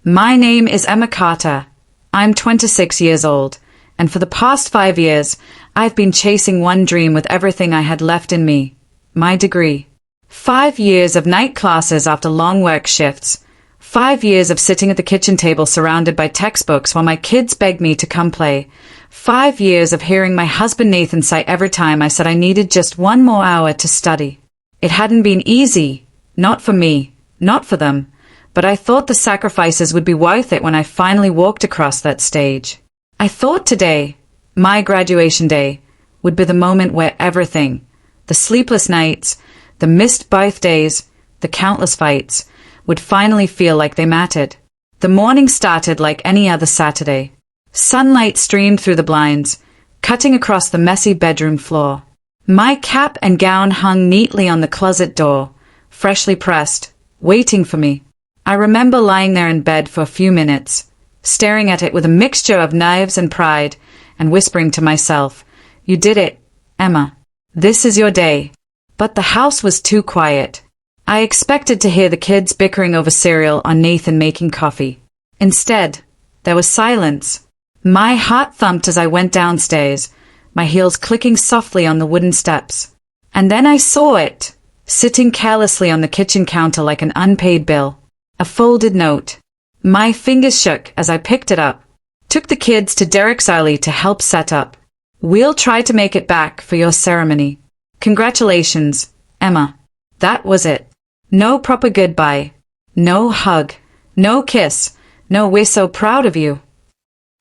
My name is Emma Carter. I'm 26 years old, and for the past 5 years, I've been chasing one dream with everything I had left in me. My degree. 5 years of night classes after long work shifts. 5 years of sitting at the kitchen table surrounded by textbooks while my kids begged me to come play. 5 years of hearing my husband Nathan sigh every time I said I needed just one more hour to study. It hadn't been easy. Not for me. Not for them. But I thought the sacrifices would be worth it when I finally walked across that stage. I thought today, my graduation day, would be the moment where everything, the sleepless nights, the missed birthdays, the countless fights, would finally feel like they mattered. The morning started like any other Saturday. Sunlight streamed through the blinds, cutting across the messy bedroom floor. My cap and gown hung neatly on the closet door, freshly pressed, waiting for me. I remember lying there in bed for a few minutes, staring at it with a mixture of nerves and pride, and whispering to myself, "You did it, Emma. This is your day." But the house was too quiet. I expected to hear the kids bickering over cereal or Nathan making coffee. Instead, there was silence. My heart thumped as I went downstairs, my heels clicking softly on the wooden steps. And then I saw it, sitting carelessly on the kitchen counter like an unpaid bill. A folded note. My fingers shook as I picked it up. Took the kids to Derek's early to help set up. "We'll try to make it back for your ceremony. Congratulations, Emma." That was it. No proper goodbye. No hug. No kiss. No "we're so proud of you."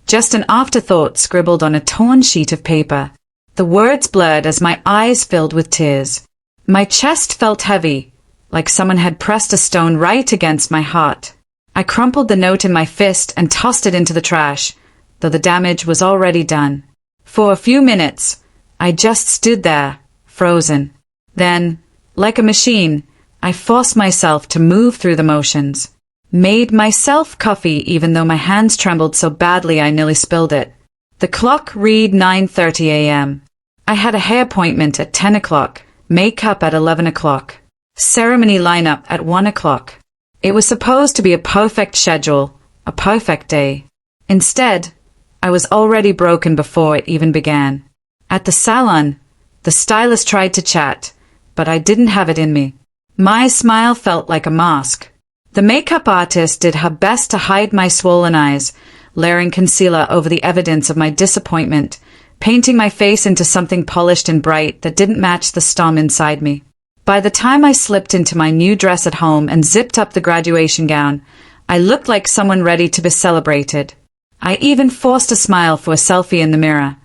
Just an afterthought scribbled on a torn sheet of paper. The words blurred as my eyes filled with tears. My chest felt heavy, like someone had pressed a stone right against my heart. I crumpled the note in my fist and tossed it into the trash, though the damage was already done. For a few minutes, I just stood there, frozen. Then, like a machine, I forced myself to move through the motions. Made myself coffee even though my hands trembled so badly I nearly spilled it. The clock read 9:30 a.m. I had a hair appointment at 10 o'clock, makeup at 11 o'clock. Ceremony lineup at 1 o'clock. It was supposed to be a perfect schedule, a perfect day. Instead, I was already broken before it even began. At the salon, the stylist tried to chat, but I didn't have it in me. My smile felt like a mask. The makeup artist did her best to hide my swollen eyes, layering concealer over the evidence of my disappointment, painting my face into something polished and bright that didn't match the storm inside me. By the time I slipped into my new dress at home and zipped up the graduation gown, I looked like someone ready to be celebrated. I even forced a smile for a selfie in the mirror,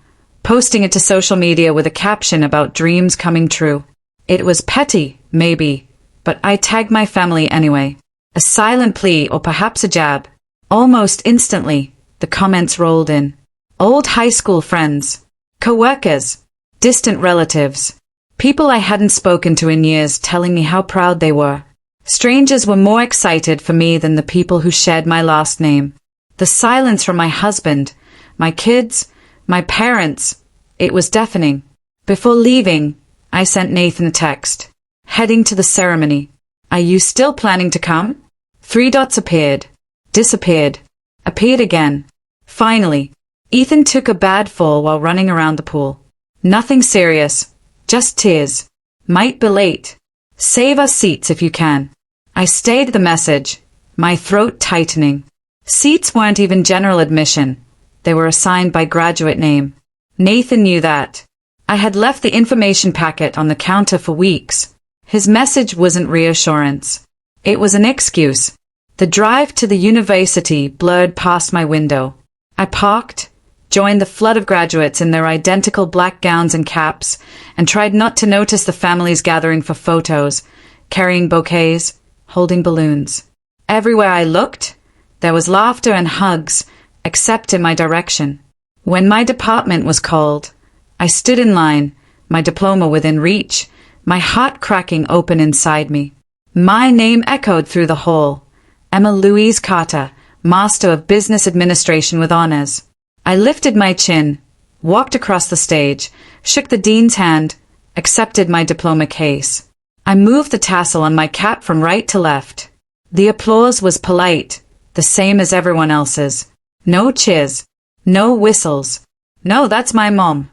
posting it to social media with a caption about dreams coming true. It was petty, maybe, but I tagged my family anyway. A silent plea or perhaps a jab. Almost instantly, the comments rolled in. Old high school friends, co-workers, distant relatives. People I hadn't spoken to in years telling me how proud they were. Strangers were more excited for me than the people who shared my last name. The silence from my husband, my kids, my parents, it was deafening. Before leaving, I sent Nathan a text. Heading to the ceremony. "Are you still planning to come?" 3 dots appeared. Disappeared. Appeared again. Finally, Ethan took a bad fall while running around the pool. Nothing serious. Just tears. "Might be late. Save us seats if you can." I stayed the message, my throat tightening. Seats weren't even general admission. They were assigned by graduate name. Nathan knew that. I had left the information packet on the counter for weeks. His message wasn't reassurance. It was an excuse. The drive to the university blurred past my window. I parked, joined the flood of graduates in their identical black gowns and caps, and tried not to notice the families gathering for photos, carrying bouquets, holding balloons. Everywhere I looked, there was laughter and hugs, except in my direction. When my department was called, I stood in line, my diploma within reach, my heart cracking open inside me. My name echoed through the hall. Emma Louise Carter, Master of Business Administration with honors. I lifted my chin, walked across the stage, shook the dean's hand, accepted my diploma case. I moved the tassel on my cap from right to left. The applause was polite, the same as everyone else's. No cheers. No whistles. No, that's my mom.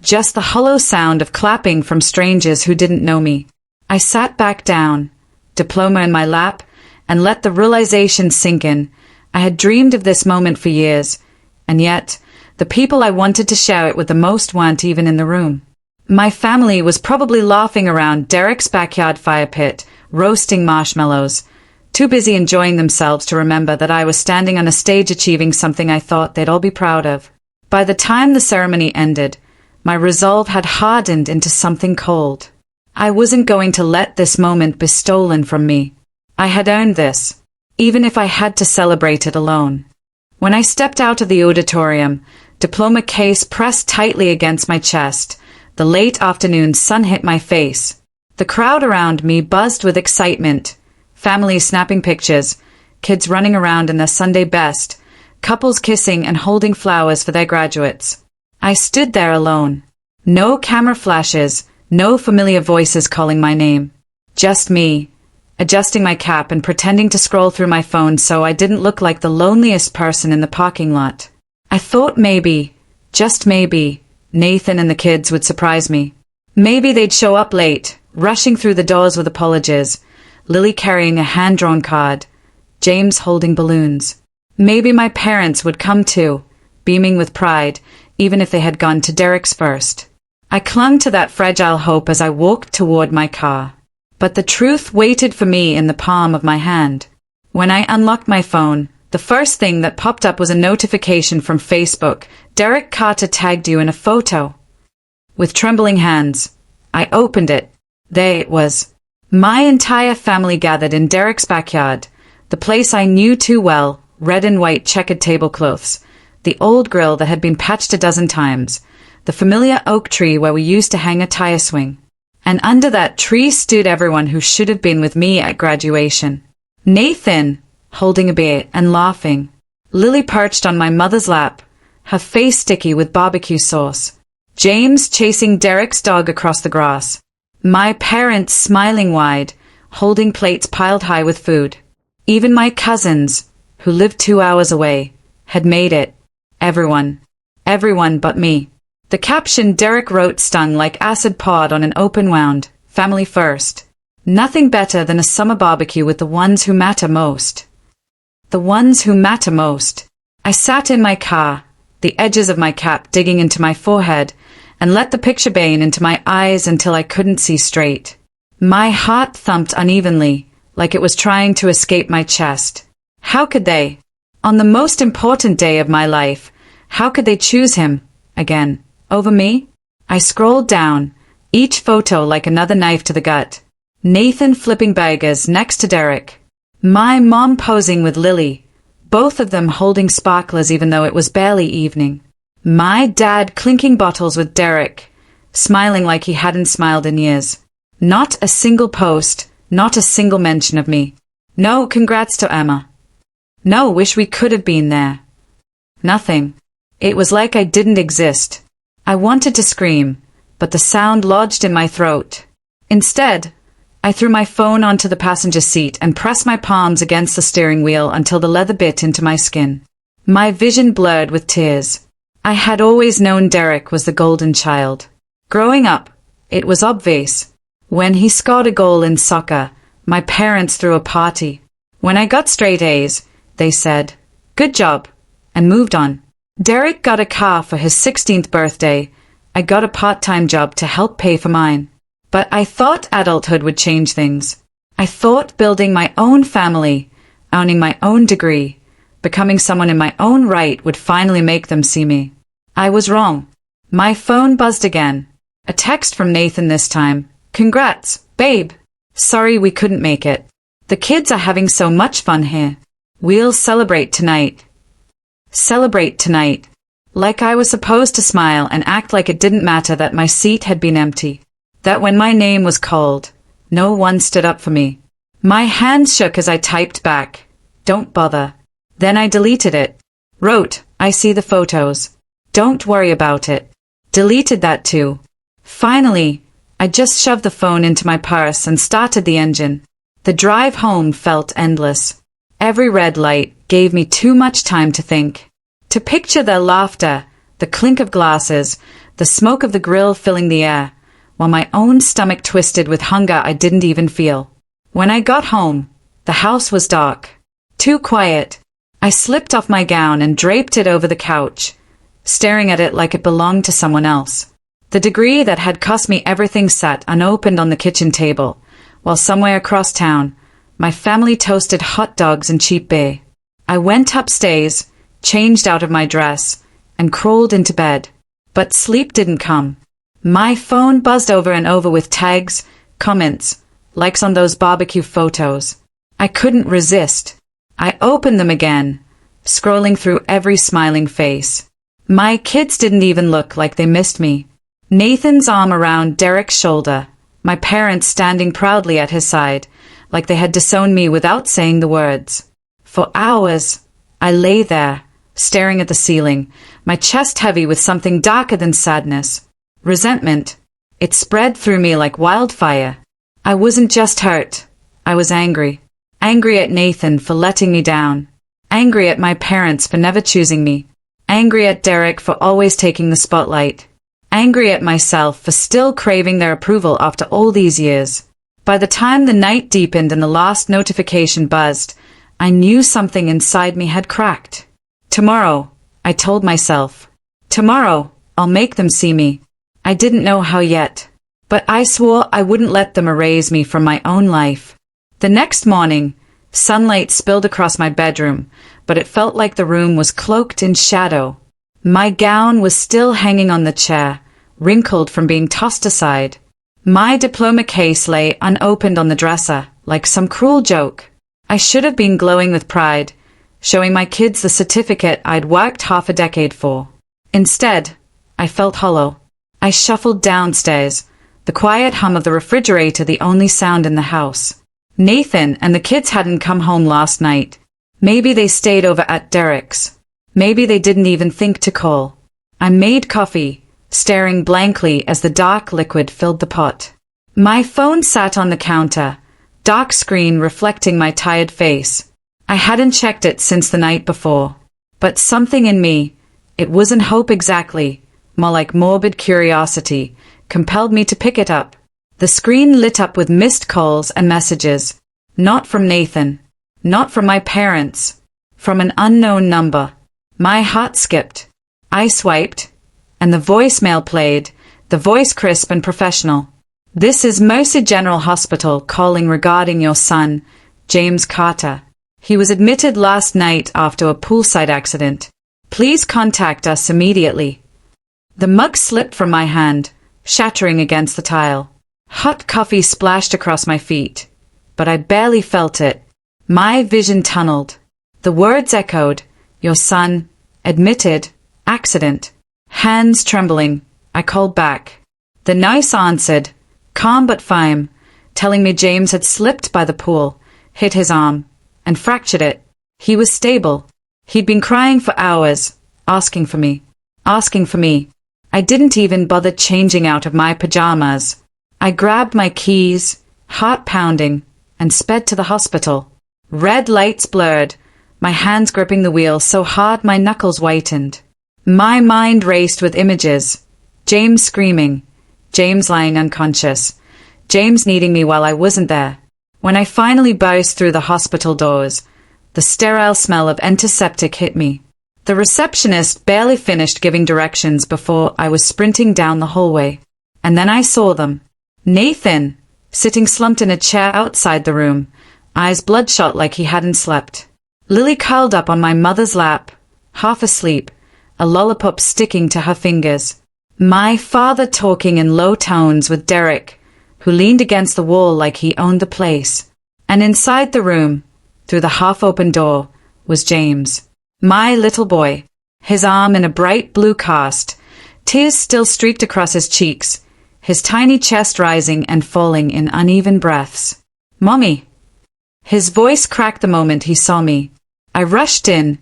Just the hollow sound of clapping from strangers who didn't know me. I sat back down, diploma in my lap, and let the realization sink in. I had dreamed of this moment for years, and yet, the people I wanted to share it with the most weren't even in the room. My family was probably laughing around Derek's backyard fire pit, roasting marshmallows, too busy enjoying themselves to remember that I was standing on a stage achieving something I thought they'd all be proud of. By the time the ceremony ended, my resolve had hardened into something cold. I wasn't going to let this moment be stolen from me. I had earned this, even if I had to celebrate it alone. When I stepped out of the auditorium, diploma case pressed tightly against my chest, the late afternoon sun hit my face. The crowd around me buzzed with excitement, families snapping pictures, kids running around in their Sunday best, couples kissing and holding flowers for their graduates. I stood there alone. No camera flashes, no familiar voices calling my name. Just me, adjusting my cap and pretending to scroll through my phone so I didn't look like the loneliest person in the parking lot. I thought maybe, just maybe, Nathan and the kids would surprise me. Maybe they'd show up late, rushing through the doors with apologies, Lily carrying a hand-drawn card, James holding balloons. Maybe my parents would come too, beaming with pride, even if they had gone to Derek's first. I clung to that fragile hope as I walked toward my car. But the truth waited for me in the palm of my hand. When I unlocked my phone, the first thing that popped up was a notification from Facebook. Derek Carter tagged you in a photo. With trembling hands, I opened it. There it was. My entire family gathered in Derek's backyard, the place I knew too well, red and white checkered tablecloths, the old grill that had been patched a dozen times, the familiar oak tree where we used to hang a tire swing. And under that tree stood everyone who should have been with me at graduation. Nathan, holding a beer and laughing. Lily perched on my mother's lap, her face sticky with barbecue sauce. James chasing Derek's dog across the grass. My parents smiling wide, holding plates piled high with food. Even my cousins, who lived 2 hours away, had made it. Everyone but me. The caption Derek wrote stung like acid poured on an open wound. Family first. Nothing better than a summer barbecue with the ones who matter most. The ones who matter most. I sat in my car, the edges of my cap digging into my forehead, and let the picture bane into my eyes until I couldn't see straight. My heart thumped unevenly, like it was trying to escape my chest. How could they? On the most important day of my life, how could they choose him, again, over me? I scrolled down, each photo like another knife to the gut. Nathan flipping burgers next to Derek. My mom posing with Lily, both of them holding sparklers even though it was barely evening. My dad clinking bottles with Derek, smiling like he hadn't smiled in years. Not a single post, not a single mention of me. No congrats to Emma. No wish we could have been there. Nothing. It was like I didn't exist. I wanted to scream, but the sound lodged in my throat. Instead, I threw my phone onto the passenger seat and pressed my palms against the steering wheel until the leather bit into my skin. My vision blurred with tears. I had always known Derek was the golden child. Growing up, it was obvious. When he scored a goal in soccer, my parents threw a party. When I got straight A's, they said, "Good job," and moved on. Derek got a car for his 16th birthday. I got a part-time job to help pay for mine. But I thought adulthood would change things. I thought building my own family, owning my own degree, becoming someone in my own right would finally make them see me. I was wrong. My phone buzzed again. A text from Nathan this time. "Congrats, babe. Sorry we couldn't make it. The kids are having so much fun here. We'll celebrate tonight." Celebrate tonight. Like I was supposed to smile and act like it didn't matter that my seat had been empty. That when my name was called, no one stood up for me. My hands shook as I typed back, "Don't bother." Then I deleted it. Wrote, "I see the photos. Don't worry about it." Deleted that too. Finally, I just shoved the phone into my purse and started the engine. The drive home felt endless. Every red light gave me too much time to think. To picture their laughter, the clink of glasses, the smoke of the grill filling the air, while my own stomach twisted with hunger I didn't even feel. When I got home, the house was dark. Too quiet. I slipped off my gown and draped it over the couch, staring at it like it belonged to someone else. The degree that had cost me everything sat unopened on the kitchen table, while somewhere across town, my family toasted hot dogs and cheap beer. I went upstairs, changed out of my dress, and crawled into bed. But sleep didn't come. My phone buzzed over and over with tags, comments, likes on those barbecue photos. I couldn't resist. I opened them again, scrolling through every smiling face. My kids didn't even look like they missed me. Nathan's arm around Derek's shoulder, my parents standing proudly at his side, like they had disowned me without saying the words. For hours, I lay there, staring at the ceiling, my chest heavy with something darker than sadness. Resentment. It spread through me like wildfire. I wasn't just hurt. I was angry. Angry at Nathan for letting me down. Angry at my parents for never choosing me. Angry at Derek for always taking the spotlight. Angry at myself for still craving their approval after all these years. By the time the night deepened and the last notification buzzed, I knew something inside me had cracked. Tomorrow, I told myself. Tomorrow, I'll make them see me. I didn't know how yet, but I swore I wouldn't let them erase me from my own life. The next morning, sunlight spilled across my bedroom, but it felt like the room was cloaked in shadow. My gown was still hanging on the chair, wrinkled from being tossed aside. My diploma case lay unopened on the dresser, like some cruel joke. I should have been glowing with pride, showing my kids the certificate I'd worked half a decade for. Instead, I felt hollow. I shuffled downstairs, the quiet hum of the refrigerator the only sound in the house. Nathan and the kids hadn't come home last night. Maybe they stayed over at Derek's. Maybe they didn't even think to call. I made coffee, staring blankly as the dark liquid filled the pot. My phone sat on the counter, dark screen reflecting my tired face. I hadn't checked it since the night before. But something in me, it wasn't hope exactly, more like morbid curiosity, compelled me to pick it up. The screen lit up with missed calls and messages. Not from Nathan. Not from my parents. From an unknown number. My heart skipped. I swiped, and the voicemail played, the voice crisp and professional. This is Mercy General Hospital calling regarding your son, James Carter. He was admitted last night after a poolside accident. Please contact us immediately. The mug slipped from my hand, shattering against the tile. Hot coffee splashed across my feet, but I barely felt it. My vision tunneled. The words echoed, your son, admitted, accident. Hands trembling, I called back. The nurse answered, calm but firm, telling me James had slipped by the pool, hit his arm, and fractured it. He was stable. He'd been crying for hours, asking for me. I didn't even bother changing out of my pajamas. I grabbed my keys, heart pounding, and sped to the hospital. Red lights blurred, my hands gripping the wheel so hard my knuckles whitened. My mind raced with images. James screaming, James lying unconscious, James needing me while I wasn't there. When I finally burst through the hospital doors, the sterile smell of antiseptic hit me. The receptionist barely finished giving directions before I was sprinting down the hallway. And then I saw them. Nathan, sitting slumped in a chair outside the room, eyes bloodshot like he hadn't slept. Lily curled up on my mother's lap, half asleep, a lollipop sticking to her fingers. My father talking in low tones with Derek, who leaned against the wall like he owned the place. And inside the room, through the half-open door, was James. My little boy, his arm in a bright blue cast, tears still streaked across his cheeks, his tiny chest rising and falling in uneven breaths. Mommy! His voice cracked the moment he saw me. I rushed in,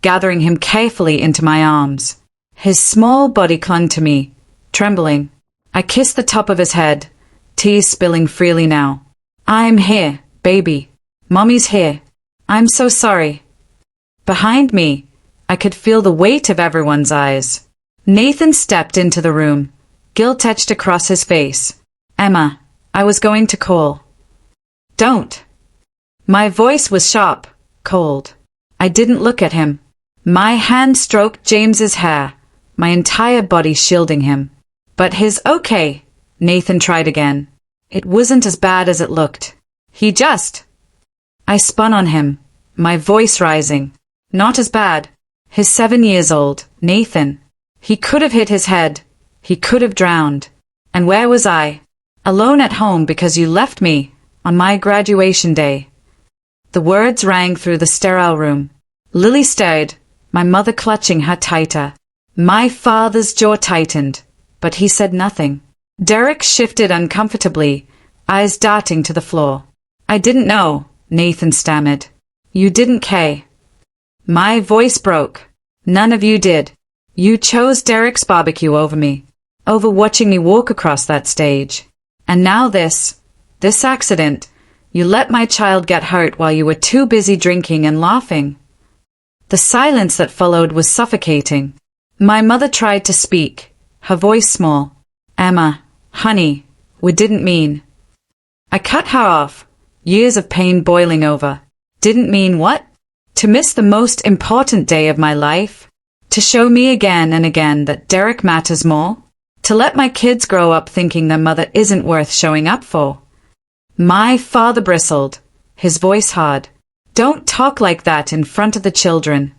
gathering him carefully into my arms. His small body clung to me, trembling. I kissed the top of his head, tears spilling freely now. I'm here, baby. Mommy's here. I'm so sorry. Behind me, I could feel the weight of everyone's eyes. Nathan stepped into the room, guilt etched across his face. Emma, I was going to call. Don't. My voice was sharp, cold. I didn't look at him. My hand stroked James's hair, my entire body shielding him. But his okay, Nathan tried again. It wasn't as bad as it looked. I spun on him, my voice rising. Not as bad. He's 7 years old, Nathan. He could have hit his head. He could have drowned. And where was I? Alone at home because you left me, on my graduation day. The words rang through the sterile room. Lily stared, my mother clutching her tighter. My father's jaw tightened, but he said nothing. Derek shifted uncomfortably, eyes darting to the floor. I didn't know, Nathan stammered. You didn't care. My voice broke. None of you did. You chose Derek's barbecue over me, over watching me walk across that stage. And now this accident. You let my child get hurt while you were too busy drinking and laughing. The silence that followed was suffocating. My mother tried to speak, her voice small. Emma, honey, we didn't mean. I cut her off, years of pain boiling over. Didn't mean what? To miss the most important day of my life? To show me again and again that Derek matters more? To let my kids grow up thinking their mother isn't worth showing up for? My father bristled, his voice hard. Don't talk like that in front of the children.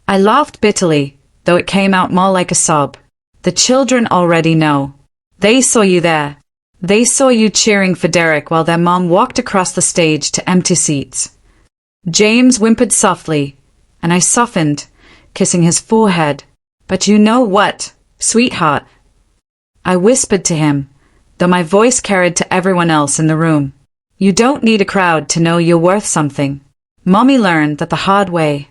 I laughed bitterly, though it came out more like a sob. The children already know. They saw you there. They saw you cheering for Derek while their mom walked across the stage to empty seats. James whimpered softly, and I softened, kissing his forehead. But you know what, sweetheart? I whispered to him, though my voice carried to everyone else in the room. You don't need a crowd to know you're worth something. Mommy learned that the hard way.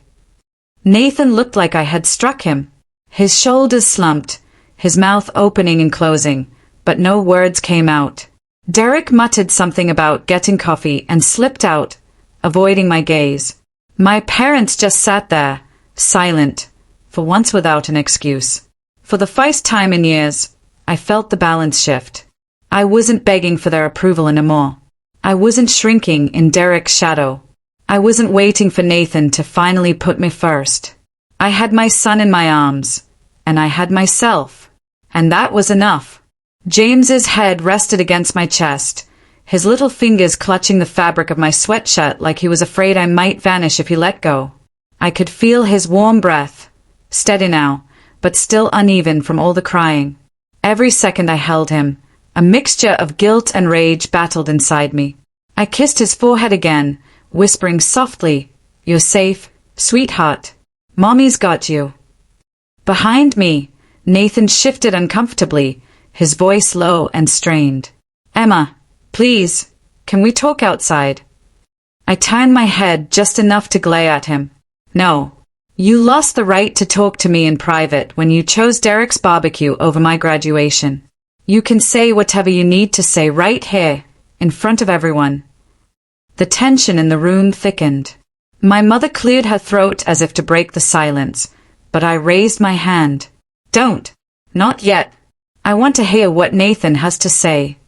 Nathan looked like I had struck him. His shoulders slumped, his mouth opening and closing, but no words came out. Derek muttered something about getting coffee and slipped out, avoiding my gaze. My parents just sat there, silent, for once without an excuse. For the first time in years, I felt the balance shift. I wasn't begging for their approval anymore. I wasn't shrinking in Derek's shadow. I wasn't waiting for Nathan to finally put me first. I had my son in my arms, and I had myself, and that was enough. James's head rested against my chest, his little fingers clutching the fabric of my sweatshirt like he was afraid I might vanish if he let go. I could feel his warm breath, steady now, but still uneven from all the crying. Every second I held him, a mixture of guilt and rage battled inside me. I kissed his forehead again, whispering softly, "You're safe, sweetheart. Mommy's got you." Behind me, Nathan shifted uncomfortably, his voice low and strained. "Emma, please, can we talk outside?" I turned my head just enough to glare at him. "No. You lost the right to talk to me in private when you chose Derek's barbecue over my graduation. You can say whatever you need to say right here, in front of everyone." The tension in the room thickened. My mother cleared her throat as if to break the silence, but I raised my hand. "Don't. Not yet. I want to hear what Nathan has to say."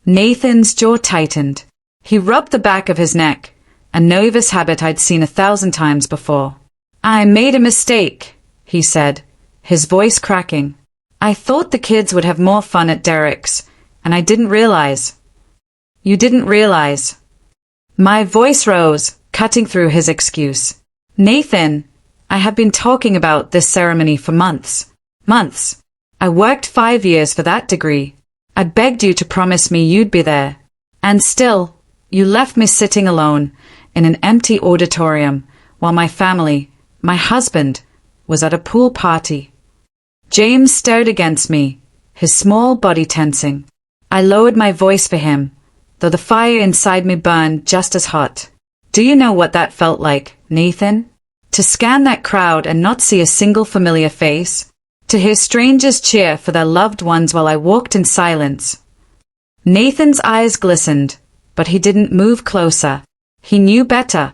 Nathan's jaw tightened. He rubbed the back of his neck, a nervous habit I'd seen 1,000 times before. "I made a mistake," he said, his voice cracking. "I thought the kids would have more fun at Derek's, and I didn't realize." "You didn't realize." My voice rose, cutting through his excuse. "Nathan, I have been talking about this ceremony for months. Months. I worked 5 years for that degree. I begged you to promise me you'd be there. And still, you left me sitting alone in an empty auditorium while my family, my husband, was at a pool party." James stared against me, his small body tensing. I lowered my voice for him, though the fire inside me burned just as hot. "Do you know what that felt like, Nathan? To scan that crowd and not see a single familiar face? To hear strangers cheer for their loved ones while I walked in silence?" Nathan's eyes glistened, but he didn't move closer. He knew better.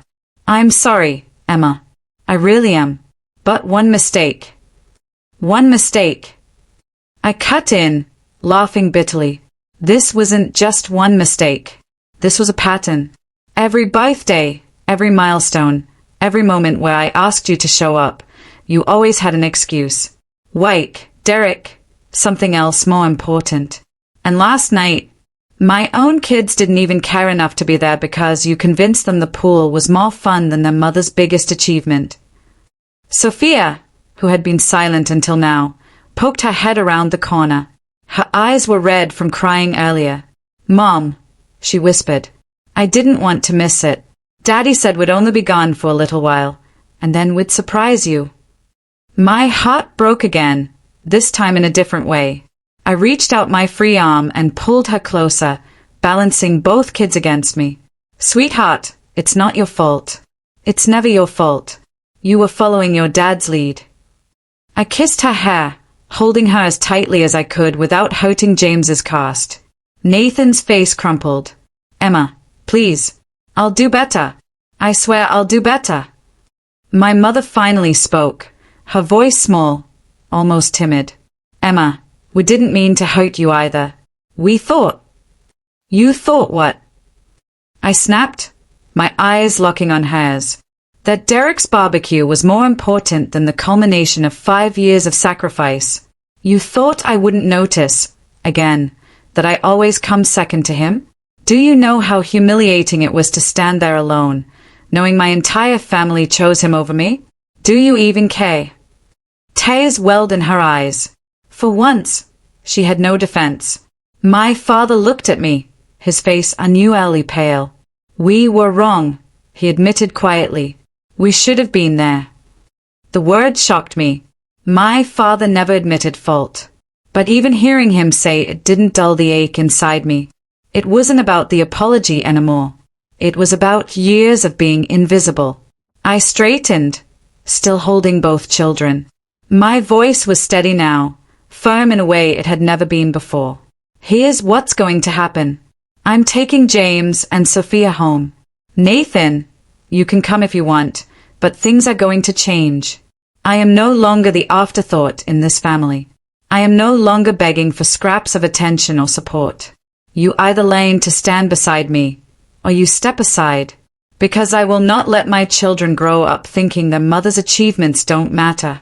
I'm sorry, Emma. I really am. But one mistake. One mistake. I cut in, laughing bitterly. This wasn't just one mistake. This was a pattern. Every birthday, every milestone, every moment where I asked you to show up, you always had an excuse. Wake, Derek, something else more important. And last night, my own kids didn't even care enough to be there because you convinced them the pool was more fun than their mother's biggest achievement. Sophia, who had been silent until now, poked her head around the corner. Her eyes were red from crying earlier. Mom, she whispered, I didn't want to miss it. Daddy said we'd only be gone for a little while, and then we'd surprise you. My heart broke again, this time in a different way. I reached out my free arm and pulled her closer, balancing both kids against me. Sweetheart, it's not your fault. It's never your fault. You were following your dad's lead. I kissed her hair, holding her as tightly as I could without hurting James's cast. Nathan's face crumpled. Emma, please. I'll do better. I swear I'll do better. My mother finally spoke, her voice small, almost timid. Emma, we didn't mean to hurt you either. We thought. You thought what? I snapped, my eyes locking on hers. That Derek's barbecue was more important than the culmination of 5 years of sacrifice. You thought I wouldn't notice, again, that I always come second to him? Do you know how humiliating it was to stand there alone, knowing my entire family chose him over me? Do you even care? Tears welled in her eyes. For once, she had no defense. My father looked at me, his face unusually pale. We were wrong, he admitted quietly. We should have been there. The word shocked me. My father never admitted fault. But even hearing him say it didn't dull the ache inside me. It wasn't about the apology anymore. It was about years of being invisible. I straightened, still holding both children. My voice was steady now, firm in a way it had never been before. Here's what's going to happen. I'm taking James and Sophia home. Nathan, you can come if you want, but things are going to change. I am no longer the afterthought in this family. I am no longer begging for scraps of attention or support. You either learn to stand beside me, or you step aside, because I will not let my children grow up thinking their mother's achievements don't matter.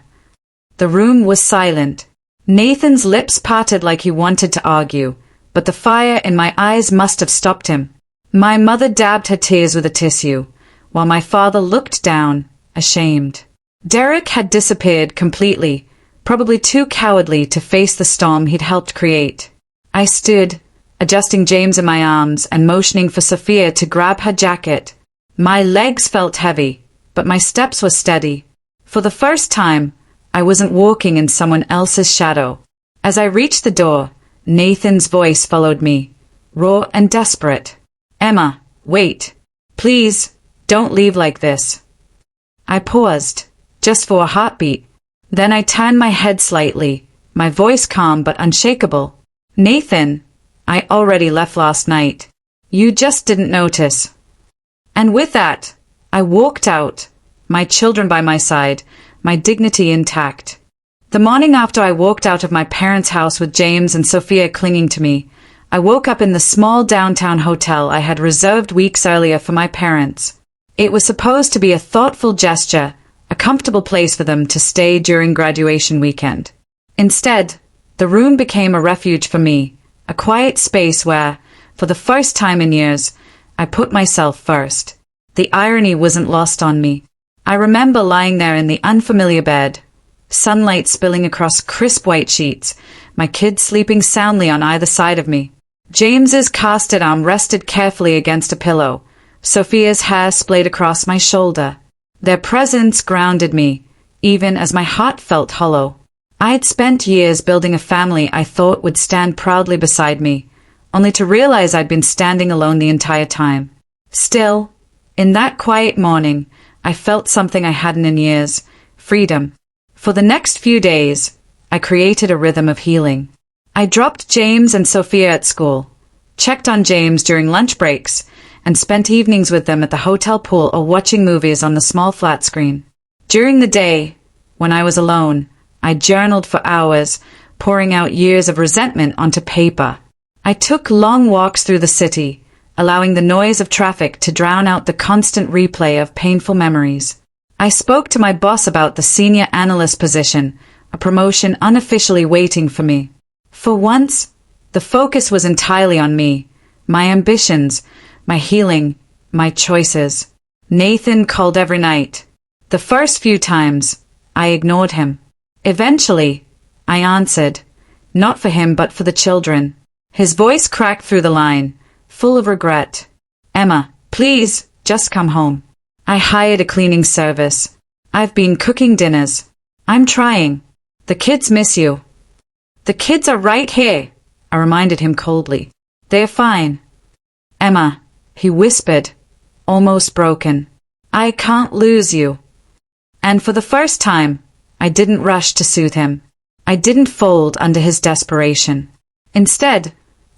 The room was silent. Nathan's lips parted like he wanted to argue, but the fire in my eyes must have stopped him. My mother dabbed her tears with a tissue, while my father looked down, ashamed. Derek had disappeared completely, probably too cowardly to face the storm he'd helped create. I stood, adjusting James in my arms and motioning for Sophia to grab her jacket. My legs felt heavy, but my steps were steady. For the first time, I wasn't walking in someone else's shadow. As I reached the door, Nathan's voice followed me, raw and desperate. Emma, wait. Please, don't leave like this. I paused, just for a heartbeat. Then I turned my head slightly, my voice calm but unshakable. Nathan, I already left last night. You just didn't notice. And with that, I walked out, my children by my side, my dignity intact. The morning after I walked out of my parents' house with James and Sophia clinging to me, I woke up in the small downtown hotel I had reserved weeks earlier for my parents. It was supposed to be a thoughtful gesture, a comfortable place for them to stay during graduation weekend. Instead, the room became a refuge for me, a quiet space where, for the first time in years, I put myself first. The irony wasn't lost on me. I remember lying there in the unfamiliar bed, sunlight spilling across crisp white sheets, my kids sleeping soundly on either side of me. James's casted arm rested carefully against a pillow, Sophia's hair splayed across my shoulder. Their presence grounded me, even as my heart felt hollow. I had spent years building a family I thought would stand proudly beside me, only to realize I'd been standing alone the entire time. Still, in that quiet morning, I felt something I hadn't in years: freedom. For the next few days, I created a rhythm of healing. I dropped James and Sophia at school, checked on James during lunch breaks, and spent evenings with them at the hotel pool or watching movies on the small flat screen. During the day, when I was alone, I journaled for hours, pouring out years of resentment onto paper. I took long walks through the city, allowing the noise of traffic to drown out the constant replay of painful memories. I spoke to my boss about the senior analyst position, a promotion unofficially waiting for me. For once, the focus was entirely on me, my ambitions, my healing, my choices. Nathan called every night. The first few times, I ignored him. Eventually, I answered, not for him but for the children. His voice cracked through the line, full of regret. Emma, please, just come home. I hired a cleaning service. I've been cooking dinners. I'm trying. The kids miss you. The kids are right here, I reminded him coldly. They're fine. Emma, he whispered, almost broken. I can't lose you. And for the first time, I didn't rush to soothe him. I didn't fold under his desperation. Instead,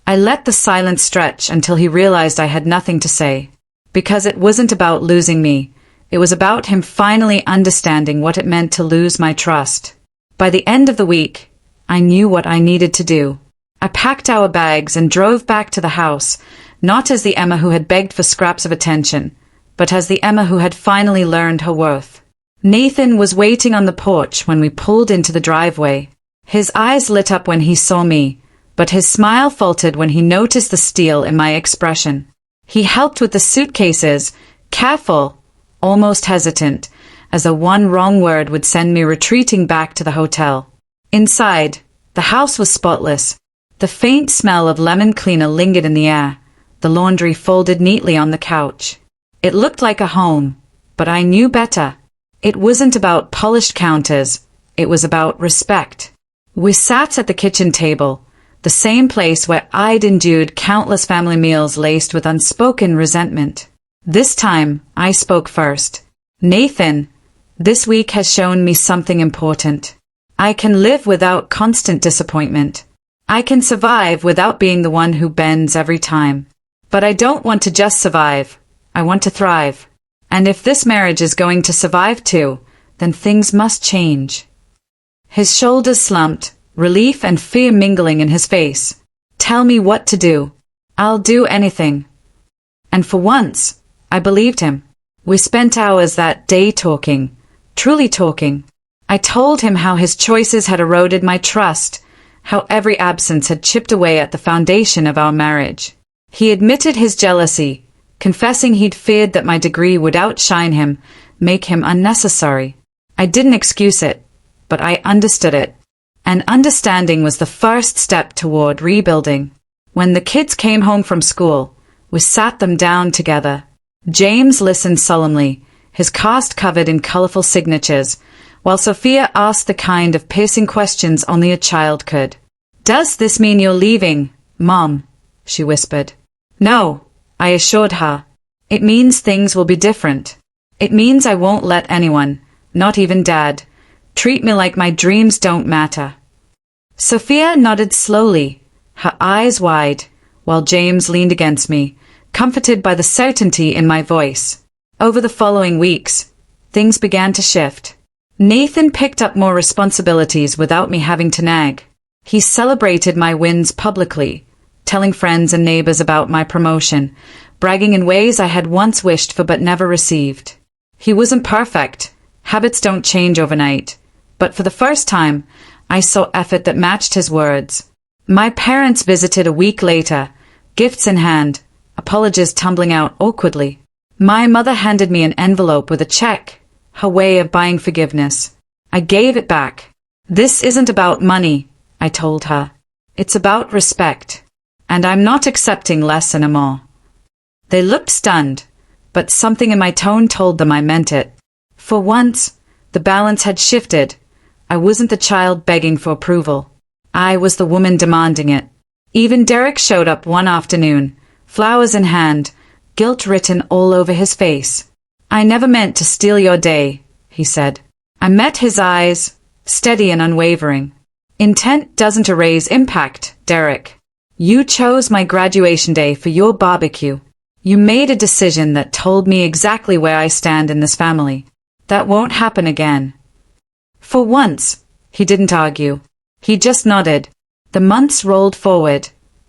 I let the silence stretch until he realized I had nothing to say. Because it wasn't about losing me. It was about him finally understanding what it meant to lose my trust. By the end of the week, I knew what I needed to do. I packed our bags and drove back to the house, not as the Emma who had begged for scraps of attention, but as the Emma who had finally learned her worth. Nathan was waiting on the porch when we pulled into the driveway. His eyes lit up when he saw me, but his smile faltered when he noticed the steel in my expression. He helped with the suitcases, careful, almost hesitant, as a one wrong word would send me retreating back to the hotel. Inside, the house was spotless. The faint smell of lemon cleaner lingered in the air, the laundry folded neatly on the couch. It looked like a home, but I knew better. It wasn't about polished counters, it was about respect. We sat at the kitchen table, the same place where I'd endured countless family meals laced with unspoken resentment. This time, I spoke first. Nathan, this week has shown me something important. I can live without constant disappointment. I can survive without being the one who bends every time. But I don't want to just survive. I want to thrive. And if this marriage is going to survive too, then things must change. His shoulders slumped, relief and fear mingling in his face. Tell me what to do. I'll do anything. And for once, I believed him. We spent hours that day talking, truly talking. I told him how his choices had eroded my trust, how every absence had chipped away at the foundation of our marriage. He admitted his jealousy, confessing he'd feared that my degree would outshine him, make him unnecessary. I didn't excuse it, but I understood it. And understanding was the first step toward rebuilding. When the kids came home from school, we sat them down together. James listened solemnly, his cast covered in colorful signatures, while Sophia asked the kind of piercing questions only a child could. Does this mean you're leaving, Mom? She whispered. No, I assured her. It means things will be different. It means I won't let anyone, not even Dad, treat me like my dreams don't matter. Sophia nodded slowly, her eyes wide, while James leaned against me, comforted by the certainty in my voice. Over the following weeks, things began to shift. Nathan picked up more responsibilities without me having to nag. He celebrated my wins publicly, telling friends and neighbors about my promotion, bragging in ways I had once wished for but never received. He wasn't perfect. Habits don't change overnight. But for the first time, I saw effort that matched his words. My parents visited a week later, gifts in hand, apologies tumbling out awkwardly. My mother handed me an envelope with a check, her way of buying forgiveness. I gave it back. This isn't about money, I told her. It's about respect. And I'm not accepting less anymore. They looked stunned, but something in my tone told them I meant it. For once, the balance had shifted. I wasn't the child begging for approval. I was the woman demanding it. Even Derek showed up one afternoon, flowers in hand, guilt written all over his face. I never meant to steal your day, he said. I met his eyes, steady and unwavering. Intent doesn't erase impact, Derek. You chose my graduation day for your barbecue. You made a decision that told me exactly where I stand in this family. That won't happen again. For once, he didn't argue. He just nodded. The months rolled forward,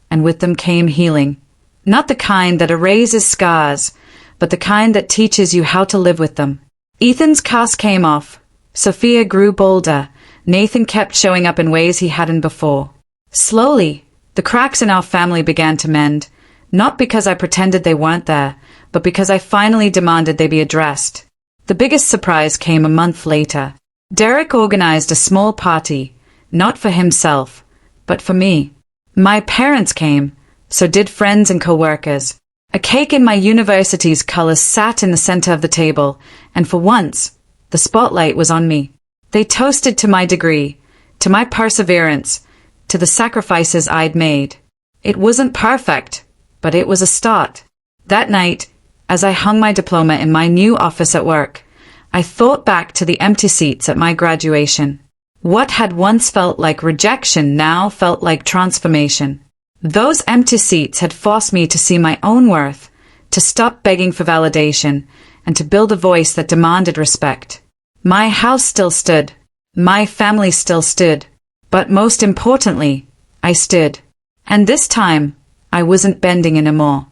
and with them came healing. Not the kind that erases scars, but the kind that teaches you how to live with them. Ethan's cast came off. Sophia grew bolder. Nathan kept showing up in ways he hadn't before. Slowly, the cracks in our family began to mend, not because I pretended they weren't there, but because I finally demanded they be addressed. The biggest surprise came a month later. Derek organized a small party, not for himself, but for me. My parents came, so did friends and co-workers. A cake in my university's colors sat in the center of the table, and for once, the spotlight was on me. They toasted to my degree, to my perseverance, to the sacrifices I'd made. It wasn't perfect, but it was a start. That night, as I hung my diploma in my new office at work, I thought back to the empty seats at my graduation. What had once felt like rejection now felt like transformation. Those empty seats had forced me to see my own worth, to stop begging for validation, and to build a voice that demanded respect. My house still stood. My family still stood. But most importantly, I stood. And this time, I wasn't bending anymore.